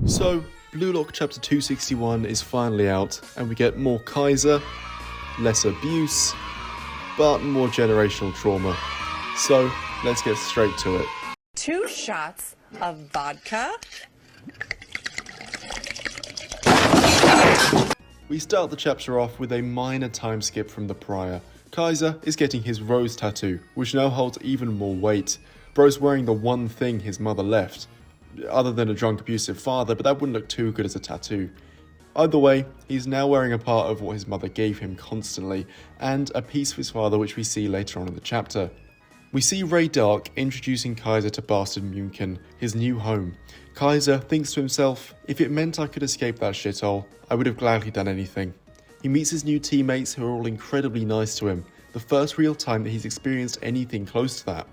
So, Blue Lock Chapter 261 is finally out, and we get more Kaiser, less abuse, but more generational trauma. So, let's get straight to it. 2 shots of vodka. We start the chapter off with a minor time skip from the prior. Kaiser is getting his rose tattoo, which now holds even more weight. Bro's wearing the one thing his mother left, other than a drunk abusive father, but that wouldn't look too good as a tattoo. Either way, he's now wearing a part of what his mother gave him constantly, and a piece of his father which we see later on in the chapter. We see Ray Dark introducing Kaiser to Bastard München, his new home. Kaiser thinks to himself, if it meant I could escape that shithole, I would have gladly done anything. He meets his new teammates who are all incredibly nice to him, the first real time that he's experienced anything close to that.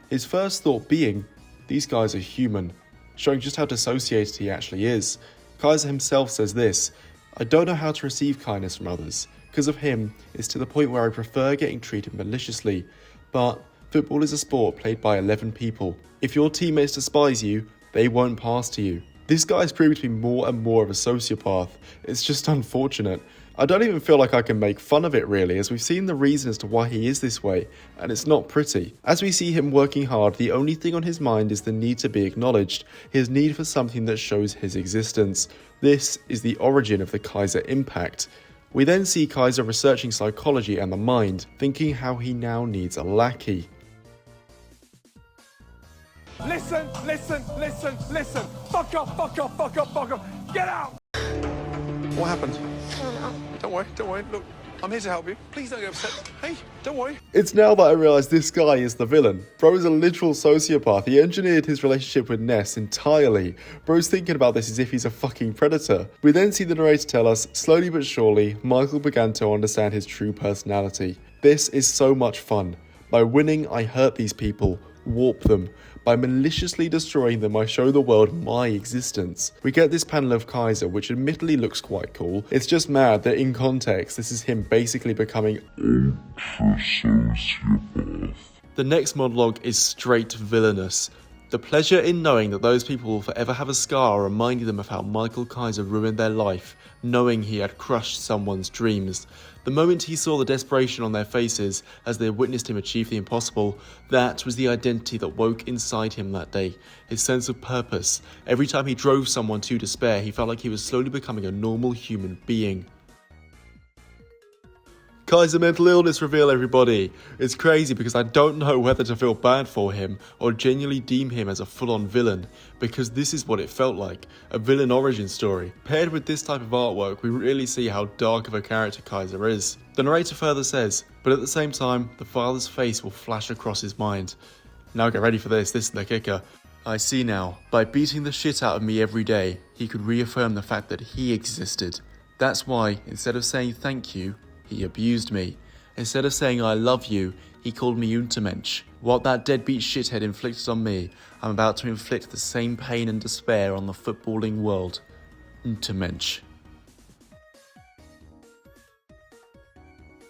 His first thought being, these guys are human, showing just how dissociated he actually is. Kaiser himself says this, I don't know how to receive kindness from others. Because of him, it's to the point where I prefer getting treated maliciously. But football is a sport played by 11 people. If your teammates despise you, they won't pass to you. This guy's proved to be more and more of a sociopath. It's just unfortunate. I don't even feel like I can make fun of it really, as we've seen the reason as to why he is this way, and it's not pretty. As we see him working hard, the only thing on his mind is the need to be acknowledged, his need for something that shows his existence. This is the origin of the Kaiser Impact. We then see Kaiser researching psychology and the mind, thinking how he now needs a lackey. Listen. Fuck off. Get out. What happened? Don't worry. Look, I'm here to help you. Please don't get upset. Hey, don't worry. It's now that I realise this guy is the villain. Bro is a literal sociopath. He engineered his relationship with Ness entirely. Bro's thinking about this as if he's a fucking predator. We then see the narrator tell us, slowly but surely, Michael began to understand his true personality. This is so much fun. By winning, I hurt these people, warp them. By maliciously destroying them, I show the world my existence. We get this panel of Kaiser, which admittedly looks quite cool. It's just mad that in context, this is him basically becoming ultra-sociopath. The next monologue is straight villainous. The pleasure in knowing that those people will forever have a scar reminding them of how Michael Kaiser ruined their life, knowing he had crushed someone's dreams. The moment he saw the desperation on their faces as they witnessed him achieve the impossible, that was the identity that woke inside him that day, his sense of purpose. Every time he drove someone to despair, he felt like he was slowly becoming a normal human being. Kaiser mental illness reveal, everybody. It's crazy because I don't know whether to feel bad for him or genuinely deem him as a full-on villain, because this is what it felt like, a villain origin story. Paired with this type of artwork, we really see how dark of a character Kaiser is. The narrator further says, but at the same time, the father's face will flash across his mind. Now get ready for this is the kicker. I see now, by beating the shit out of me every day, he could reaffirm the fact that he existed. That's why, instead of saying thank you, he abused me. Instead of saying I love you, he called me Untermensch. What that deadbeat shithead inflicted on me, I'm about to inflict the same pain and despair on the footballing world. Untermensch.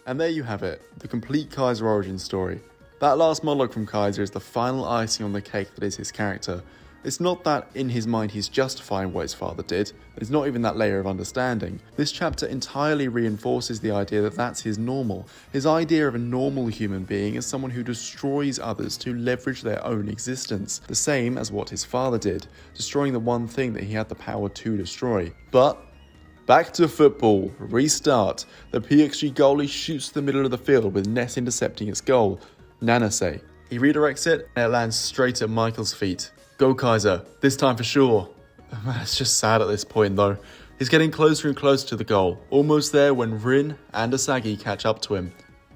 And there you have it, the complete Kaiser origin story. That last monologue from Kaiser is the final icing on the cake that is his character. It's not that in his mind he's justifying what his father did, there's not even that layer of understanding. This chapter entirely reinforces the idea that that's his normal. His idea of a normal human being is someone who destroys others to leverage their own existence, the same as what his father did, destroying the one thing that he had the power to destroy. But back to football, restart. The PXG goalie shoots to the middle of the field with Ness intercepting its goal. Nanase. He redirects it and it lands straight at Michael's feet. Go Kaiser, this time for sure. It's just sad at this point though. He's getting closer and closer to the goal, almost there when Rin and Isagi catch up to him.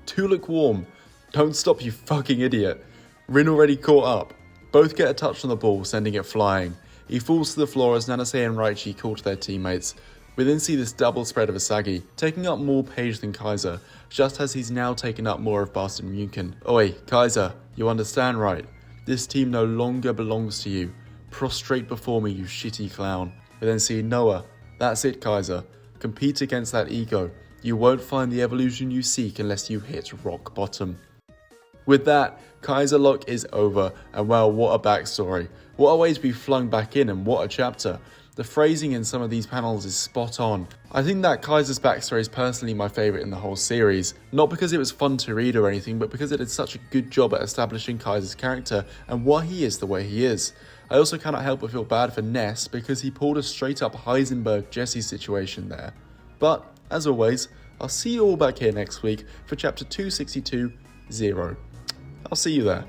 Too lukewarm. Don't stop, you fucking idiot. Rin already caught up. Both get a touch on the ball, sending it flying. He falls to the floor as Nanase and Raichi call to their teammates. We then see this double spread of Isagi, taking up more page than Kaiser, just as he's now taken up more of Bastard München. Oi, Kaiser, you understand right? This team no longer belongs to you. Prostrate before me, you shitty clown. We then see Noah. That's it, Kaiser. Compete against that ego. You won't find the evolution you seek unless you hit rock bottom. With that, Kaiser Lock is over, and wow, what a backstory. What a way to be flung back in, and what a chapter. The phrasing in some of these panels is spot on. I think that Kaiser's backstory is personally my favourite in the whole series, not because it was fun to read or anything, but because it did such a good job at establishing Kaiser's character and why he is the way he is. I also cannot help but feel bad for Ness because he pulled a straight up Heisenberg Jesse situation there. But, as always, I'll see you all back here next week for chapter 262-0. I'll see you there.